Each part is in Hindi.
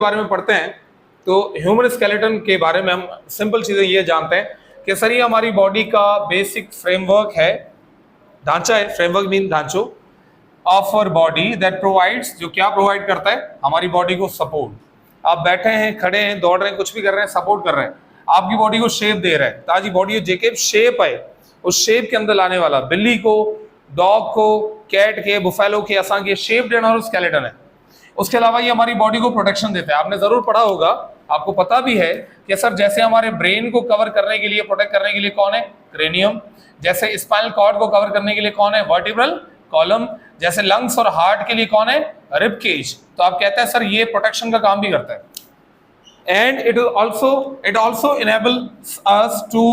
बारे में पढ़ते हैं तो ह्यूमन स्केलेटन के बारे में हम सिंपल चीजें ये जानते हैं कि सर ये हमारी बॉडी का बेसिक फ्रेमवर्क है, ढांचा है। फ्रेमवर्क मीन ढांचो of our body that provides, जो क्या प्रोवाइड करता है हमारी बॉडी को सपोर्ट। आप बैठे हैं, खड़े हैं, दौड़ रहे हैं, कुछ भी कर रहे हैं, सपोर्ट कर रहे हैं, आपकी बॉडी को शेप दे रहा है ताकि बॉडी जेके शेप है, उस शेप के अंदर लाने वाला बिल्ली को, डॉग को, कैट के, बुफेलो के, असा के शेप देना और स्केलेटन है। उसके अलावा ये हमारी बॉडी को प्रोटेक्शन देता है। आपने जरूर पढ़ा होगा, आपको पता भी है कि सर जैसे हमारे ब्रेन को कवर करने के लिए, प्रोटेक्ट करने के लिए कौन है? क्रेनियम। जैसे स्पाइनल कॉर्ड को कवर करने के लिए कौन है? Vertebral column. जैसे लंग्स और हार्ट के लिए कौन है? Rib cage. तो आप कहते हैं सर ये प्रोटेक्शन का काम भी करता है। And it also enables us to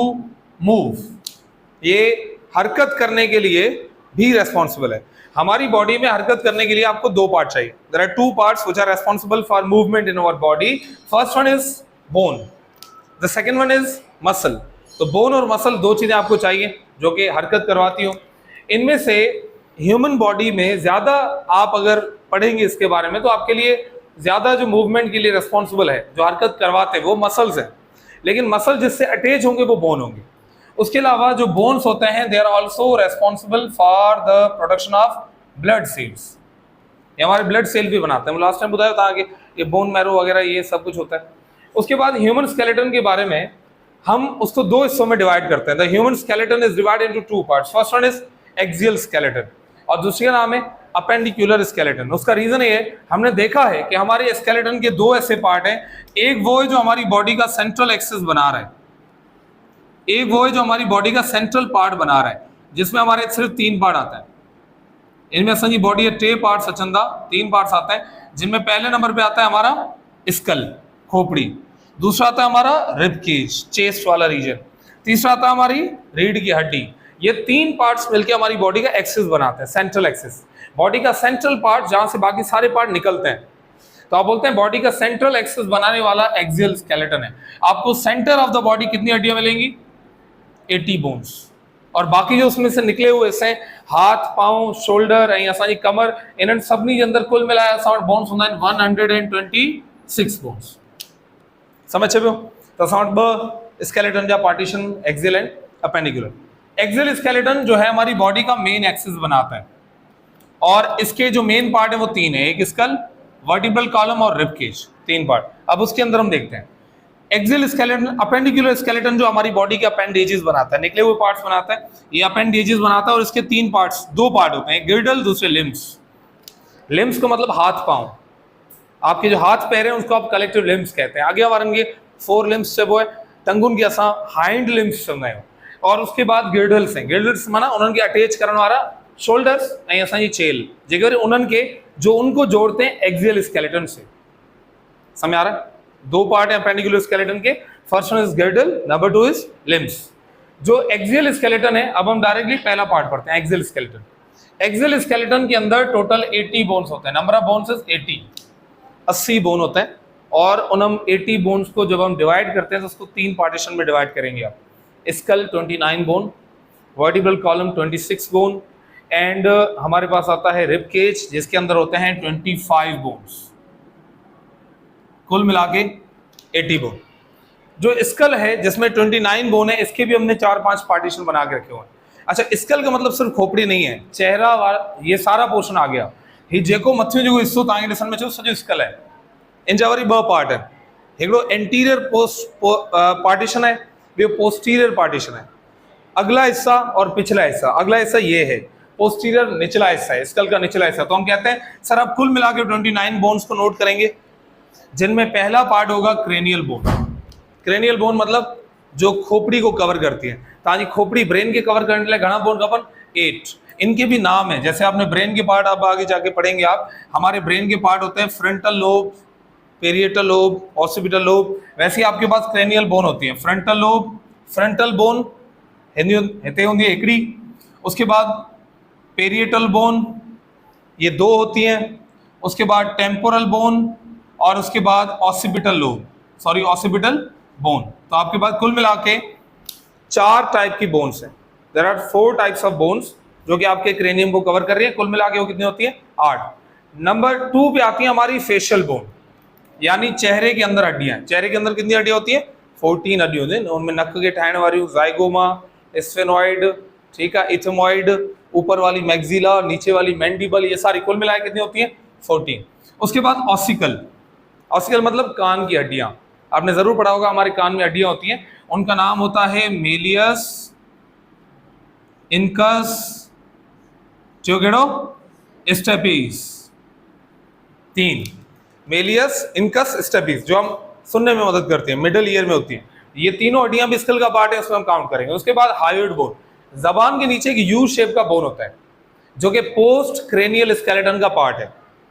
move, ये हरकत करने के लिए भी रेस्पॉन्सिबल है। हमारी बॉडी में हरकत करने के लिए आपको दो पार्ट चाहिए। There are two parts which are responsible for movement in our body. First one is bone, the second one is muscle. तो बोन और मसल दो चीजें आपको चाहिए जो कि हरकत करवाती हो। इनमें से ह्यूमन बॉडी में ज्यादा आप अगर पढ़ेंगे इसके बारे में तो आपके लिए ज्यादा जो मूवमेंट के लिए रेस्पॉन्सिबल है, जो हरकत करवाते हैं, वो मसल्स हैं। लेकिन मसल जिससे अटैच होंगे वो बोन होंगे। उसके अलावा जो बोन्स होते हैं they are also responsible for the production of blood cells. ये हमारे ब्लड सेल भी बनाते हैं। लास्ट टाइम बताया था कि ये बोन मैरो वगैरह ये सब कुछ होता है। उसके बाद ह्यूमन स्केलेटन के बारे में हम उसको दो हिस्सों में डिवाइड करते हैं। The human skeleton is divided into two parts. First one is axial skeleton और दूसरी का नाम है अपेंडिकुलर स्केलेटन। उसका रीजन ये है, हमने देखा है कि हमारे स्केलेटन के दो ऐसे पार्ट हैं। एक वो है जो हमारी बॉडी का सेंट्रल एक्सिस बना रहा है, एक वो है जो हमारी बॉडी का सेंट्रल पार्ट बना रहा है, जिसमें हमारे सिर्फ तीन पार्ट आता है। इनमें असंजी बॉडी है टे पार्ट सचंदा, तीन पार्ट्स आते हैं, जिनमें पहले नंबर पे आता है हमारा स्कल, खोपड़ी। दूसरा आता है हमारा रिब केज, चेस्ट वाला रीजन। तीसरा आता है हमारी रीढ़ की हड्डी। ये तीन पार्ट्स मिलकर हमारी बॉडी का एक्सिस बनाते हैं, सेंट्रल एक्सिस। बॉडी का सेंट्रल पार्ट जहां से बाकी सारे पार्ट निकलते हैं, तो आप बोलते हैं बॉडी का सेंट्रल एक्सिस बनाने वाला एक्सियल स्केलेटन है। आपको सेंटर ऑफ द बॉडी कितनी हड्डियां मिलेंगी? 80 बोन्स। और बाकी जो उसमें से निकले हुए से हाथ, पांव, शोल्डर ऐं असांजी कमर, इन्हनि सभिनी जे अंदर कुल मिलाए असां वटि बोन्स हूंदा आहिनि 126 बोन्स। समझ पियो? तो असां वटि ॿ स्केलेटन जा partition, axial and appendicular. Axial skeleton जो है हमारी बॉडी का मेन एक्सिस बनाता है और इसके जो मेन पार्ट है वो तीन है, एक स्कल, वर्टिब्रल कॉलम और रिब केज, तीन पार्ट। अब उसके अंदर हम देखते हैं एक्सियल स्केलेटन, अपेंडिकुलर स्केलेटन जो हमारी बॉडी के अपेंडेजेस बनाता है, निकले हुए पार्ट्स बनाता है। ये अपेंडेजेस बनाता है और इसके तीन पार्ट्स, दो पार्ट होते हैं, गिर्डल, दूसरे लिम्स। लिम्स का मतलब हाथ पांव। आपके जो हाथ पैर हैं उसको आप कलेक्टिव लिम्स कहते हैं। आगे हमारे 4 लिम्स से वो है टंगुन की असां हाइंड लिम्स चवंदा आहियूं। और उसके बाद गिर्डल्स हैं। गिर्डल्स माना उन्हनि खे अटैच करण वाला शोल्डर्स ऐं असांजी चेल, जेके उन्हनि खे जो उनको जोड़ते हैं एक्सियल स्केलेटन से। समझ आ रहा है? दो पार्ट है अपेंडिकुलर स्केलेटन के। First one is गिर्डल, number 2 is limbs. जो एक्सियल स्केलेटन है, अब हम डायरेक्टली पहला पार्ट पढ़ते हैं, एक्सियल स्केलेटन। एक्सियल स्केलेटन के अंदर टोटल 80 बोन्स होते हैं। Number of bones is 80 bone होते हैं। और उन 80 बोन्स को जब हम डिवाइड करते हैं तो उसको तीन पार्टीशन में डिवाइड करेंगे आप। Skull 29 bone, vertebral column 26 bone and हमारे पास आता है रिब केज जिसके अंदर होते हैं 25 बोन्स, कुल मिला के 80 बोन। जो स्कल है जिसमें 29 बोन है, इसके भी हमने 4-5 पार्टीशन बना के रखे हुए हैं। अच्छा, स्कल का मतलब सिर्फ खोपड़ी नहीं है, चेहरा वाला ये सारा पोर्शन आ गया। ही जेको मथियो जो हिस्सो तव्हांखे ॾिसण में अचो सॼो स्कल है। इन जा वरी ॿ पार्ट है, हिकिड़ो एंटीरियर पार्टीशन है, ॿियो पोस्टीरियर पार्टीशन है। अगला हिस्सा और पिछला हिस्सा। अगला हिस्सा ये है, पोस्टीरियर निचला हिस्सा है, स्कल का निचला हिस्सा। तो हम कहते हैं सर आप कुल मिला के 29 बोन्स को नोट करेंगे, जिनमें पहला पार्ट होगा क्रेनियल बोन। क्रेनियल बोन मतलब जो खोपड़ी को कवर करती है। ताकि खोपड़ी ब्रेन के कवर करने के लिए घना बोन खपन 8। इनके भी नाम है, जैसे आपने ब्रेन के पार्ट आप आगे जाके पढ़ेंगे आप, हमारे ब्रेन के पार्ट होते हैं frontal lobe, parietal lobe, occipital lobe. वैसे ही आपके पास क्रेनियल बोन होती है। फ्रंटल लोब, फ्रंटल बोन हिते होंगी एकड़ी। उसके बाद पेरिएटल बोन, ये दो होती हैं। उसके बाद टेम्पोरल बोन और उसके बाद occipital lobe, sorry occipital bone. तो आपके पास कुल मिला के 4 टाइप की बोन्स हैं। There are 4 types of bones जो कि आपके क्रेनियम को कवर कर रही है। कुल मिला के वो कितनी होती है? 8। नंबर 2 पे आती है हमारी फेशियल बोन। यानी चेहरे के अंदर हड्डियां। चेहरे के अंदर कितनी हड्डियां होती हैं? 14 हड्डी होती है। उनमें नक के ठाहने वाली जाइगोमा, स्फेनॉइड, ठीक है, इथमॉइड, ऊपर वाली मैक्सिला, नीचे वाली मैंडिबल, ये सारी कुल मिलाकर कितनी होती हैं? 14। उसके बाद ऑसिकल। ऑसिकल मतलब कान की हड्डियां। आपने जरूर पढ़ा होगा हमारे कान में हड्डियां होती हैं, उनका नाम होता है मेलियस, इनकस, ट्यूगेडो, स्टेपीज। 3 मेलियस, इनकस, स्टेपीज, जो हम सुनने में मदद करती है, मिडिल ईयर में होती है। ये तीनों हड्डियां भी स्कल का पार्ट है, उसमें हम काउंट करेंगे। उसके बाद हायोइड बोन, जबान के नीचे एक यू शेप का बोन होता है जो कि पोस्ट क्रेनियल स्केलेटन का पार्ट है।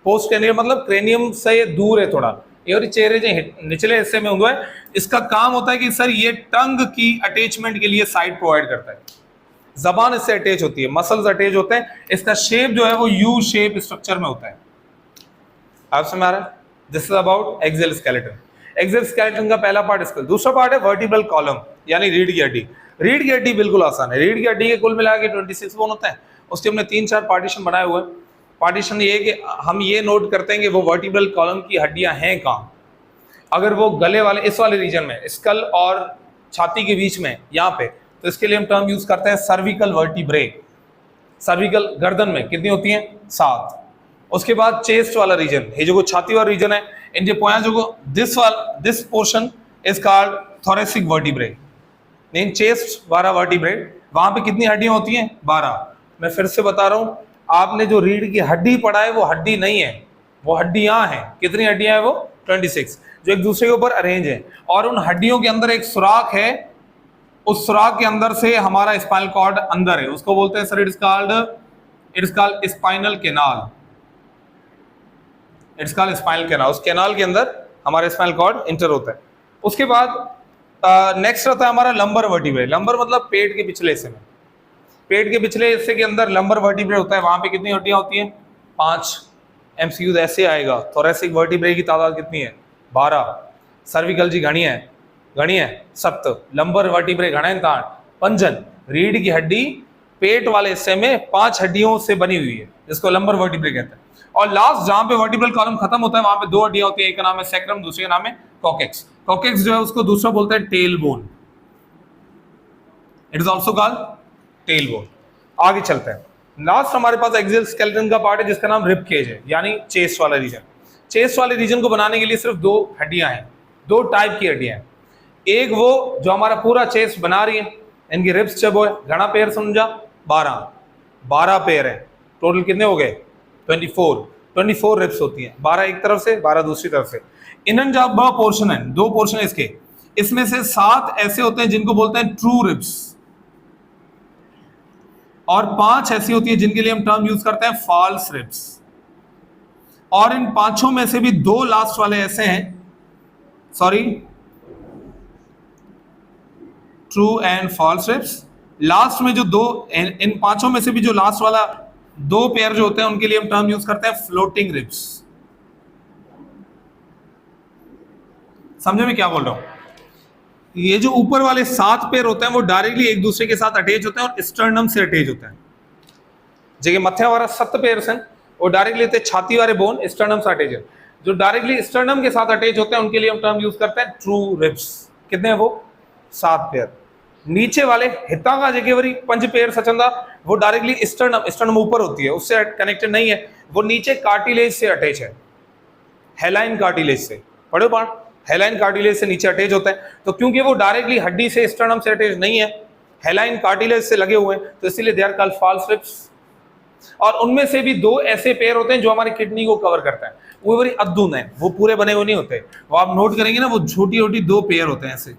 पोस्ट क्रेनियल मतलब क्रेनियम से दूर है थोड़ा, ये और चेहरे जो निचले हिस्से में हुआ है। इसका काम होता है कि सर ये टंग की अटैचमेंट के लिए साइड प्रोवाइड करता है। जबान इससे अटैच होती है, मसल्स अटैच होते हैं, इसका शेप जो है वो यू शेप स्ट्रक्चर में होता है। आप समझ आ रहा है? This is about axial skeleton. Axial skeleton का पहला पार्ट स्कल। दूसरा पार्ट है वर्टिब्रल कॉलम, यानी रीढ़ की हड्डी। रीढ़ की हड्डी बिल्कुल आसान है। रीढ़ की हड्डी के कुल मिला के 26 बोन होता है। उसके हमने 3-4 पार्टीशन बनाए हुए हैं। पार्टीशन ये है कि हम ये नोट करते हैं कि वो वर्टिब्रल कॉलम की हड्डियां हैं कहाँ। अगर वो गले वाले इस वाले रीजन में, स्कल और छाती के बीच में यहाँ पे, तो इसके लिए हम टर्म यूज करते हैं सर्विकल वर्टिब्रे। सर्विकल गर्दन में कितनी होती हैं? 7। उसके बाद चेस्ट वाला रीजन, ये जो छाती वाला रीजन है, इन जो पोया जो this portion is called thoracic vertebrae. In chest 12 vertebrae, वहां पे कितनी हड्डियां होती हैं? 12। मैं फिर से बता रहा हूं, आपने जो रीढ़ की हड्डी पढ़ा है वो हड्डी नहीं है, वो हड्डियां हैं। कितनी हड्डियां हैं वो? 26, जो एक दूसरे के ऊपर अरेंज है। और उन हड्डियों के अंदर एक सुराख है, उस सुराख के अंदर से हमारा स्पाइनल कॉर्ड अंदर है, उसको बोलते हैं sir it's called spinal canal. It's called spinal canal. उस कैनाल के अंदर हमारा स्पाइनल कॉर्ड इंटर होता है। उसके बाद नेक्स्ट रहता है हमारा लंबर वर्टिब्रे। लंबर मतलब पेट के पिछले हिस्से में, पेट के पिछले हिस्से के अंदर लंबर वर्टिब्रे होता है। वहां पे कितनी हड्डियां होती हैं? 5। एमसीक्यू ऐसे आएगा। थोरेसिक वर्टिब्रे की तादाद कितनी है? 12। सर्विकल जी घनी है 7। लंबर वर्टिब्रे घना ताण पंजन। रीढ़ की हड्डी पेट वाले हिस्से में 5 हड्डियों से बनी हुई है, जिसको लंबर वर्टिब्रे कहते हैं। और लास्ट जहां पे वर्टिब्रल कॉलम खत्म होता है वहां पे 2 हड्डियां होती है, एक का नाम है सैक्रम, दूसरे का नाम है कॉकेक्स। कॉकेक्स जो है उसको दूसरा बोलते हैं tail bone. It is also called tail bone. आगे चलते हैं। लास्ट हमारे पास एक्सियल स्केलेटन का पार्ट है जिसका नाम रिब केज है, यानी चेस्ट वाला रीजन। चेस्ट वाले रीजन को बनाने के लिए सिर्फ 2 हड्डियां हैं, 2 टाइप की हड्डियां हैं। एक वो जो हमारा पूरा चेस्ट बना रही है, इनकी रिब्स जब हो घना पेयर समझा 12 पेयर है। टोटल कितने हो गए? 24 रिब्स होती हैं, 12 एक तरफ से 12 दूसरी तरफ से। इनन जो बड़ा पोर्शन है, 2 पोर्शन है इसके, इसमें से 7 ऐसे होते हैं जिनको बोलते हैं ट्रू रिब्स, और 5 ऐसी होती है जिनके लिए हम टर्म यूज करते हैं फॉल्स रिब्स। और इन 5 में से भी 2 लास्ट वाले ऐसे हैं, sorry, true and false ribs. Last में जो 2, इन 5 में से भी जो लास्ट वाला 2 पेयर जो होते हैं उनके लिए हम टर्म यूज करते हैं फ्लोटिंग रिब्स। समझे मैं क्या बोल रहा हूं? ये जो ऊपर वाले 7 पेयर होते हैं वो डायरेक्टली एक दूसरे के साथ अटैच होते हैं और स्टर्नम से अटैच होते हैं। जगह मथे वाला 7 पेयर हैं वो डायरेक्टली लेते हैं छाती वाले बोन स्टर्नम से अटैच है। जो डायरेक्टली स्टर्नम के साथ अटैच होते हैं उनके लिए हम टर्म यूज करते हैं ट्रू रिब्स। कितने हैं वो? 7 पेयर। नीचे वाले हिता का जगह वरी 5 पेयर सचंदा, वो डायरेक्टली स्टर्नम ऊपर होती है, उससे कनेक्टेड नहीं है, वो नीचे कार्टिलेज से अटैच है, हेलाइन कार्टिलेज से। पढ़ो पाठ, हेलाइन कार्टिलेज से नीचे अटैच होता है। तो क्योंकि वो डायरेक्टली हड्डी से स्टर्नम से अटैच नहीं है, हेलाइन कार्टिलेज से लगे हुए हैं, तो इसीलिए they are called false ribs. और उनमें से भी 2 ऐसे पेयर होते हैं जो हमारी किडनी को कवर करता है, वो बड़ी अद्भुत है, वो पूरे बने हुए नहीं होते। वो आप नोट करेंगे ना, वो छोटी छोटी 2 पेयर होते हैं ऐसे,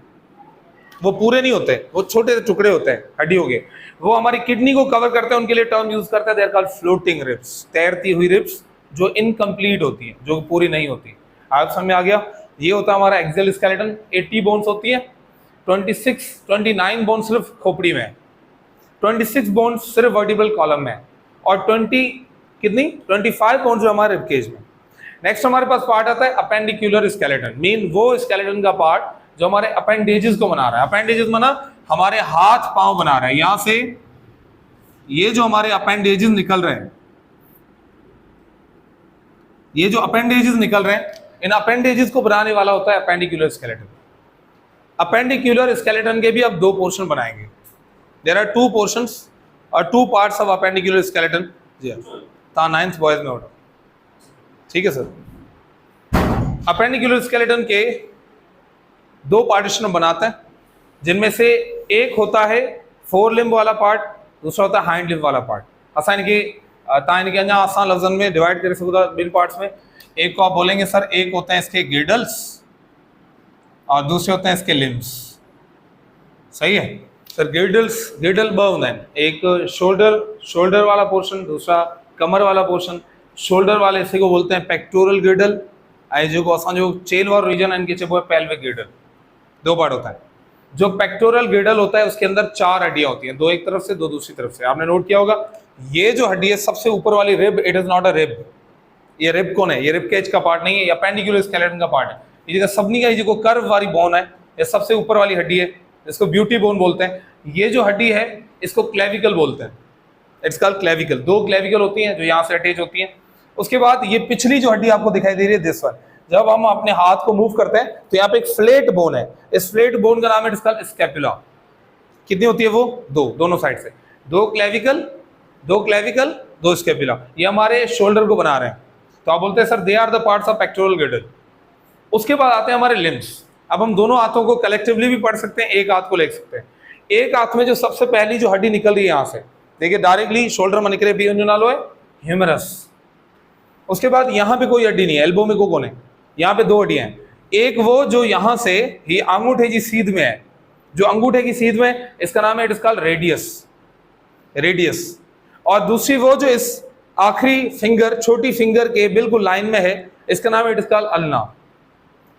वो पूरे नहीं होते, वो छोटे टुकड़े होते हैं हड्डियों के, वो हमारी किडनी को कवर करते हैं। उनके लिए टर्म यूज करते हैं they are called floating ribs, तैरती हुई रिब्स जो इनकम्प्लीट होती है, जो पूरी नहीं होती। आप समझ में आ गया? ये होता है हमारा एक्सियल स्केलेटन। 80 बोन्स होती है, 29 बोन सिर्फ खोपड़ी में है, 26 बोन्स सिर्फ वर्टिब्रल कॉलम में है, और 25 बोन्स जो हमारे रिबकेज में। नेक्स्ट हमारे पास पार्ट आता है अपेंडिकुलर स्केलेटन, मीन वो स्केलेटन का पार्ट जो हमारे अपेंडेजेस को बना रहा है। अपेंडेजेस माना हमारे हाथ पांव बना रहा है। यहां से ये जो हमारे अपेंडेजेस निकल रहे हैं, ये जो अपेंडेजेस निकल रहे हैं, इन अपेंडेजेस को बनाने वाला होता है अपेंडिकुलर स्केलेटन। अपेंडिकुलर स्केलेटन के भी अब दो पोर्शन बनाएंगे। देयर आर टू पोर्शंस और two parts of appendicular skeleton. जी हाँ, 9th बॉयज में ऑर्डर, ठीक है सर। अपेंडिकुलर स्केलेटन के दो पार्टीशन बनाते हैं, जिनमें से एक होता है फोर लिम्ब वाला पार्ट, दूसरा होता है हाइंड लिम्ब वाला पार्ट। असाइन के ताइन के आसान लफ्जन में डिवाइड कर सकता बिन पार्ट्स में। एक को आप बोलेंगे सर, एक होते हैं इसके गिडल्स और दूसरे होते हैं इसके लिम्स। सही है सर। गिडल ब होंगे, एक शोल्डर वाला पोर्शन, दूसरा कमर वाला पोर्शन। शोल्डर वाले इसी को बोलते हैं पेक्टोरल गिडल, जो को असा जो चेल वाला रीजन है इनके वो है पेल्विक गिडल। दो पार्ट होता है। जो पेक्टोरल गिडल होता है उसके अंदर चार हड्डियां होती हैं, दो एक तरफ से दो दूसरी तरफ से। आपने नोट किया होगा ये जो हड्डी है सबसे ऊपर वाली rib, it is not a rib. ये रिब कौन है? ये रिब केज का पार्ट नहीं है, ये अपेंडिकुलर स्केलेटन का पार्ट है। ये सबनी का जो कर्व वाली बोन है, ये सबसे ऊपर वाली हड्डी है, इसको ब्यूटी बोन बोलते हैं। ये जो हड्डी है इसको क्लेविकल बोलते हैं, इट्स कॉल्ड क्लेविकल। दो क्लेविकल होती हैं जो यहाँ से अटैच होती हैं। उसके बाद ये पिछली जो हड्डी आपको दिखाई दे रही है दिस वन, जब हम अपने हाथ को मूव करते हैं तो यहाँ पे एक फ्लैट बोन है, इस फ्लैट बोन का नाम है इसका स्कैपुला। कितनी होती है वो? दो, दोनों साइड से दो क्लेविकल, दो स्कैपुला। ये हमारे शोल्डर को बना रहे हैं, तो आप बोलते हैं sir they are the parts of pectoral girdle. उसके बाद आते हैं हमारे लिम्स। अब हम दोनों हाथों को कलेक्टिवली भी पढ़ सकते हैं, एक हाथ को ले सकते हैं। एक हाथ में जो सबसे पहली जो हड्डी निकल रही है यहाँ से, देखिए डायरेक्टली शोल्डर में निकले बियोनिनालो है ह्यूमरस। उसके बाद यहाँ पे कोई हड्डी नहीं है, एल्बो में को कौन है? यहाँ पे दो हड्डियां हैं। एक वो जो यहाँ से ये अंगूठे की सीध में है, जो अंगूठे की सीध में, इसका नाम है इट इज कॉल्ड रेडियस। और दूसरी वो जो इस आखिरी फिंगर, छोटी फिंगर के बिल्कुल लाइन में है, इसका नाम है it is called ulna.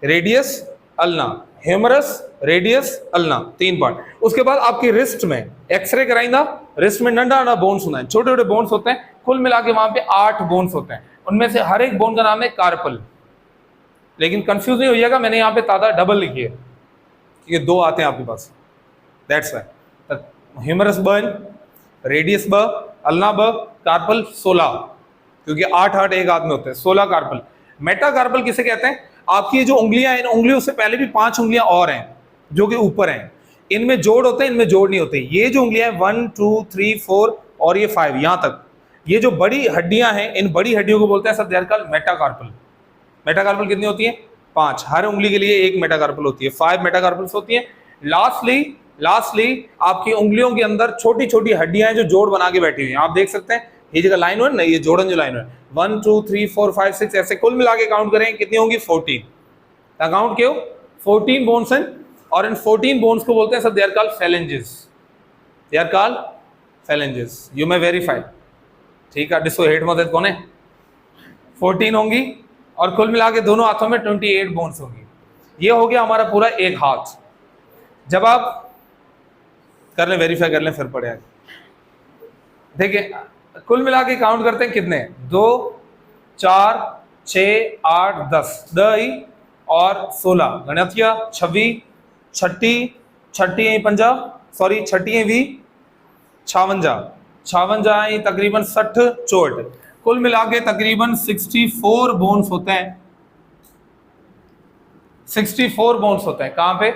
Radius, ulna, humerus, radius, ulna, तीन पार्ट। उसके बाद आपकी रिस्ट में एक्सरे कराइंदा, रिस्ट में नंढा नंढा बोन्स होता है, छोटे छोटे बोन्स होते हैं। कुल मिला के वहां पे 8 बोन्स होते हैं, उनमें से हर एक बोन का नाम है कार्पल। लेकिन कंफ्यूज नहीं होइएगा, मैंने यहाँ पे तादाद डबल लिखी है, ये दो आते हैं आपके पास, that's why. Humerus bone, radius ब, अल्ना ब, कार्पल 16, क्योंकि 8 एक हाथ में होते हैं, 16 कार्पल। मेटाकार्पल किसे कहते हैं? आपकी ये जो उंगलियां हैं, इन उंगलियों से पहले भी 5 उंगलियां और हैं जो कि ऊपर हैं, इनमें जोड़ होते हैं, इनमें जोड़ नहीं होते। ये जो उंगलियां हैं 1 2 3 4 और ये 5 यहाँ तक, ये जो बड़ी हड्डियां हैं, इन बड़ी हड्डियों को बोलते हैं sir they are called metacarpal. Metacarpal कितनी होती है? 5। हर उंगली के लिए एक मेटाकार्पल होती है, 5 मेटाकार्पल्स होती है। लास्टली आपकी उंगलियों के अंदर छोटी छोटी हड्डियां हैं जो जोड़ बना के बैठी हुई हैं। आप देख सकते हैं ये जगह लाइन है ना, ये जोड़न जो लाइन है 1 2 3 4 5 6 ऐसे कुल मिला के काउंट करें कितनी होंगी? 14। काउंट क्यों? 14 बोन्स हैं, और इन 14 बोन्स को बोलते हैं sir they are called phalanges. You may verify, ठीक है? डिस्को हेड मदद कौन है? 14 होंगी, और कुल मिला के दोनों हाथों में 28 बोन्स होंगी। ये हो गया हमारा पूरा एक हाथ। जब आप कर लें, वेरीफाई कर लें, फिर पड़े आगे। देखिए कुल मिला के काउंट करते हैं कितने? 2 4 6 8 10 10 और 16 गणतिया 26 छठी 50 सॉरी छठी 20 56 तकरीबन 60 64, कुल मिला के तकरीबन 64 बोन्स होते हैं। 64 बोन्स होते हैं कहाँ पे?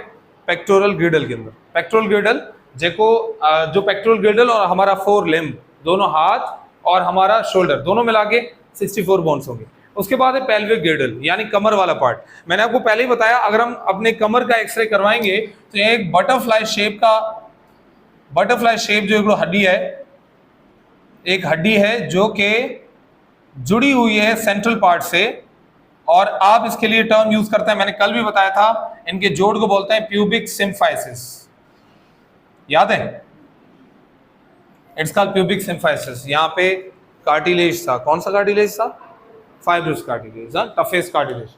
पेक्टोरल गिडल के अंदर। पेक्टोरल गिडल जो पेक्टोरल गिडल और हमारा 4 लिम्ब, दोनों हाथ और हमारा शोल्डर, दोनों मिला के 64 बोन्स होंगे। उसके बाद है पेल्विक गिडल, यानी कमर वाला पार्ट। मैंने आपको पहले ही बताया, अगर हम अपने कमर का एक्सरे करवाएंगे तो एक बटरफ्लाई शेप जो एक हड्डी है, एक हड्डी है जो कि जुड़ी हुई है सेंट्रल पार्ट से, और आप इसके लिए टर्म यूज करते हैं, मैंने कल भी बताया था, इनके जोड़ को बोलते हैं प्यूबिक सिम्फाइसिस। याद है? It's called pubic symphysis. यहाँ पे कार्टिलेज था, कौन सा कार्टिलेज था? Fibrous cartilage, toughest cartilage.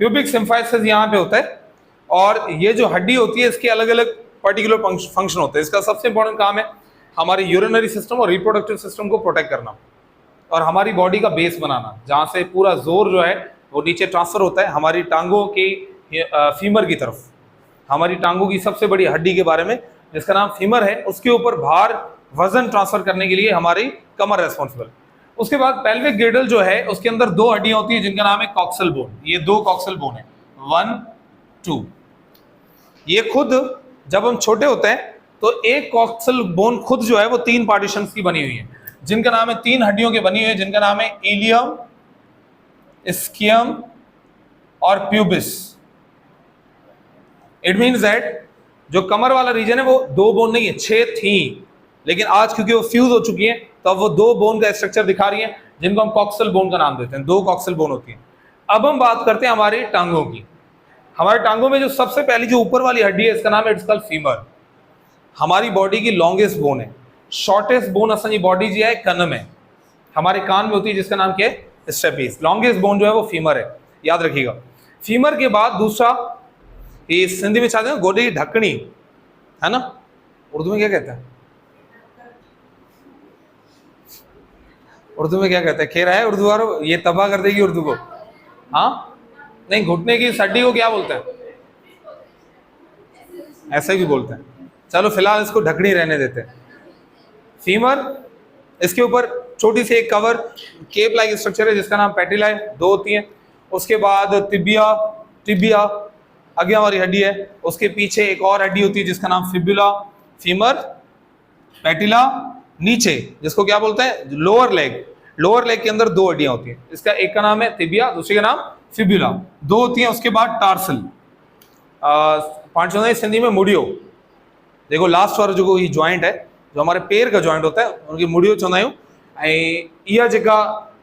Pubic symphysis यहाँ पे होता है, और ये जो हड्डी होती है इसके अलग अलग पर्टिकुलर फंक्शन होते हैं। इसका सबसे इंपॉर्टेंट काम है हमारे यूरिनरी सिस्टम और रिप्रोडक्टिव सिस्टम को प्रोटेक्ट करना, और हमारी बॉडी का बेस बनाना, जहाँ से पूरा जोर जो है वो नीचे ट्रांसफर होता है हमारी टांगों की फीमर की तरफ। हमारी टांगों की सबसे बड़ी हड्डी के बारे में, जिसका नाम फीमर है, उसके ऊपर भार वजन ट्रांसफर करने के लिए हमारी कमर रेस्पॉन्सिबल। उसके बाद पेल्विक गिर्डल जो है उसके अंदर दो हड्डियां होती है जिनका नाम है कॉक्सल बोन। ये दो कॉक्सल बोन है, 1 2। ये खुद जब हम छोटे होते हैं तो एक कॉक्सल बोन खुद जो है वो 3 पार्टीशंस की बनी हुई है जिनका नाम है, 3 हड्डियों की बनी हुई है जिनका नाम है इलियम, स्कियम और प्यूबिस। इट मीन्स दैट जो कमर वाला रीजन है वो 2 बोन नहीं है, 6 थी, लेकिन आज क्योंकि वो फ्यूज हो चुकी है तो अब वो 2 बोन का स्ट्रक्चर दिखा रही है जिनको हम कॉक्सल बोन का नाम देते हैं। 2 कॉक्सल बोन होती है। अब हम बात करते हैं हमारी टांगों की। हमारे टांगों में जो सबसे पहली जो ऊपर वाली हड्डी है इसका नाम है, इट्स कॉल्ड फीमर। हमारी बॉडी की लॉन्गेस्ट बोन है। शॉर्टेस्ट बोन असांजी बॉडी जी है कन में, हमारे कान में होती है जिसका नाम क्या है, स्टेपीज। लॉन्गेस्ट बोन जो है वो फीमर है, याद रखिएगा। फीमर के बाद दूसरा, ये सिंधी में चाहते हैं गोडे की ढकनी, है ना, उर्दू में क्या कहते हैं, उर्दू में क्या कहते हैं, खेर है उर्दू वालों, ये तबाह कर देगी उर्दू को। हाँ नहीं, घुटने की सड्डी को क्या बोलते हैं, ऐसे भी बोलते हैं, चलो फिलहाल इसको ढकनी रहने देते हैं। फीमर, इसके ऊपर छोटी सी एक कवर केप लाइक स्ट्रक्चर है जिसका नाम पैटिला है, 2 होती हैं। उसके बाद तिबिया, टिबिया आगे हमारी हड्डी है, उसके पीछे एक और हड्डी होती है जिसका नाम फिबुला। फीमर, पैटिला, नीचे जिसको क्या बोलते हैं, लोअर लेग। लोअर लेग के अंदर 2 हड्डियां होती हैं, इसका एक का नाम है तिबिया, दूसरे का नाम फिबुला, 2 होती हैं। उसके बाद टार्सल, 5 सिंधी में मुड़ियो। देखो लास्ट वाला जो ये जॉइंट है, जो हमारे पैर का जॉइंट होता है उनकी मुड़ियो चवंदा आहियूं। ऐं इहा जेका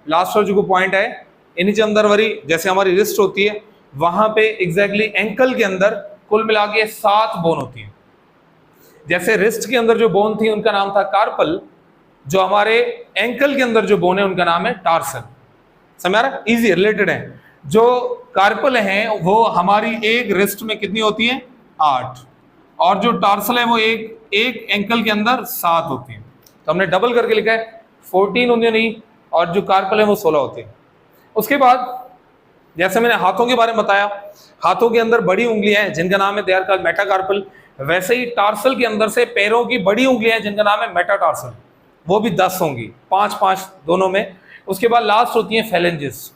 लास्ट वारो जेको पॉइंट है, इन जे अंदर वरी जैसे हमारी रिस्ट होती है वहां पे एग्जैक्टली एंकल के अंदर कुल मिला के 7 बोन होती है। जैसे रिस्ट के अंदर जो बोन थी उनका नाम था कार्पल, जो हमारे एंकल के अंदर जो बोन है उनका नाम है टार्सल। समझ आ रहा है, इजी रिलेटेड है। जो कार्पल है वो हमारी एक रिस्ट में कितनी होती है, 8, और जो टार्सल है वो एक एंकल के अंदर 7 होती है। तो हमने डबल करके लिखा है, 14 होंगे नहीं, और जो कार्पल है वो 16 होती है। उसके बाद जैसे मैंने हाथों के बारे में बताया, हाथों के अंदर बड़ी उंगलियां हैं जिनका नाम है दे आर कॉल्ड मेटाकार्पल। वैसे ही टार्सल के अंदर से पैरों की बड़ी उंगलियां हैं जिनका नाम है मेटाटार्सल, वो भी 10 होंगी, 5-5 दोनों में। उसके बाद लास्ट होती है फेलेंजेस।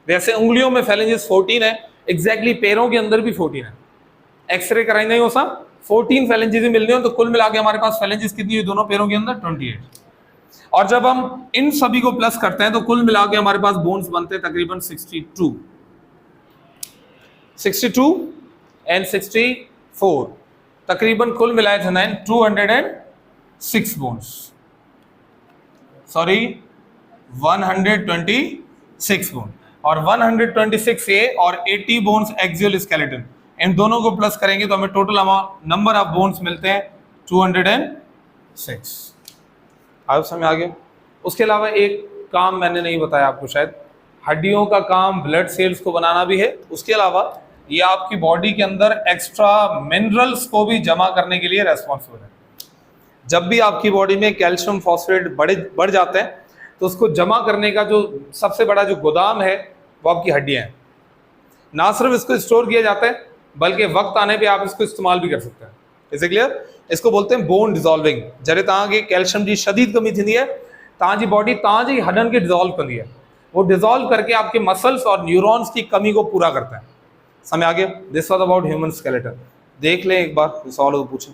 वैसे उंगलियों में फेलेंजेस 14 है, एग्जैक्टली पैरों के अंदर भी 14 है। एक्सरे कराई नहीं हो सब 14 फेलेंजेस मिलने हो, तो कुल मिला के हमारे पास फेलेंजेस कितनी हुई दोनों पैरों के अंदर, 28। और जब हम इन सभी को प्लस करते हैं तो कुल मिला के हमारे पास बोन्स बनते हैं तकरीबन 62 एंड 64, तकरीबन कुल मिलाए थे 206 बोन्स, सॉरी 126 बोन, और 126 ये और 80 बोन्स एक्सियल स्केलेटन, इन दोनों को प्लस करेंगे तो हमें टोटल नंबर ऑफ बोन्स मिलते हैं 206। आप समझ आ गया। उसके अलावा एक काम मैंने नहीं बताया आपको शायद, हड्डियों का काम ब्लड सेल्स को बनाना भी है। उसके अलावा ये आपकी बॉडी के अंदर एक्स्ट्रा मिनरल्स को भी जमा करने के लिए रेस्पॉन्सिबल है। जब भी आपकी बॉडी में कैल्शियम फॉस्फेट बढ़ जाते हैं तो उसको जमा करने का जो सबसे बड़ा जो गोदाम है वो आपकी हड्डियां हैं। ना सिर्फ इसको स्टोर किया जाता है बल्कि वक्त आने पे आप इसको इस्तेमाल भी कर सकते हैं। Is clear? इसको बोलते हैं बोन डिजॉल्विंग। जैसे तव्हांखे कैल्शियम की शदीद कमी थी है, तव्हांजी बॉडी तव्हांजी हड्डन के डिजॉल्व कंदी है, वो डिजॉल्व करके आपके मसल्स और न्यूरॉन्स की कमी को पूरा करता है। समझ आ गया? This was about human skeleton. देख लें एक बार सवाल पूछें।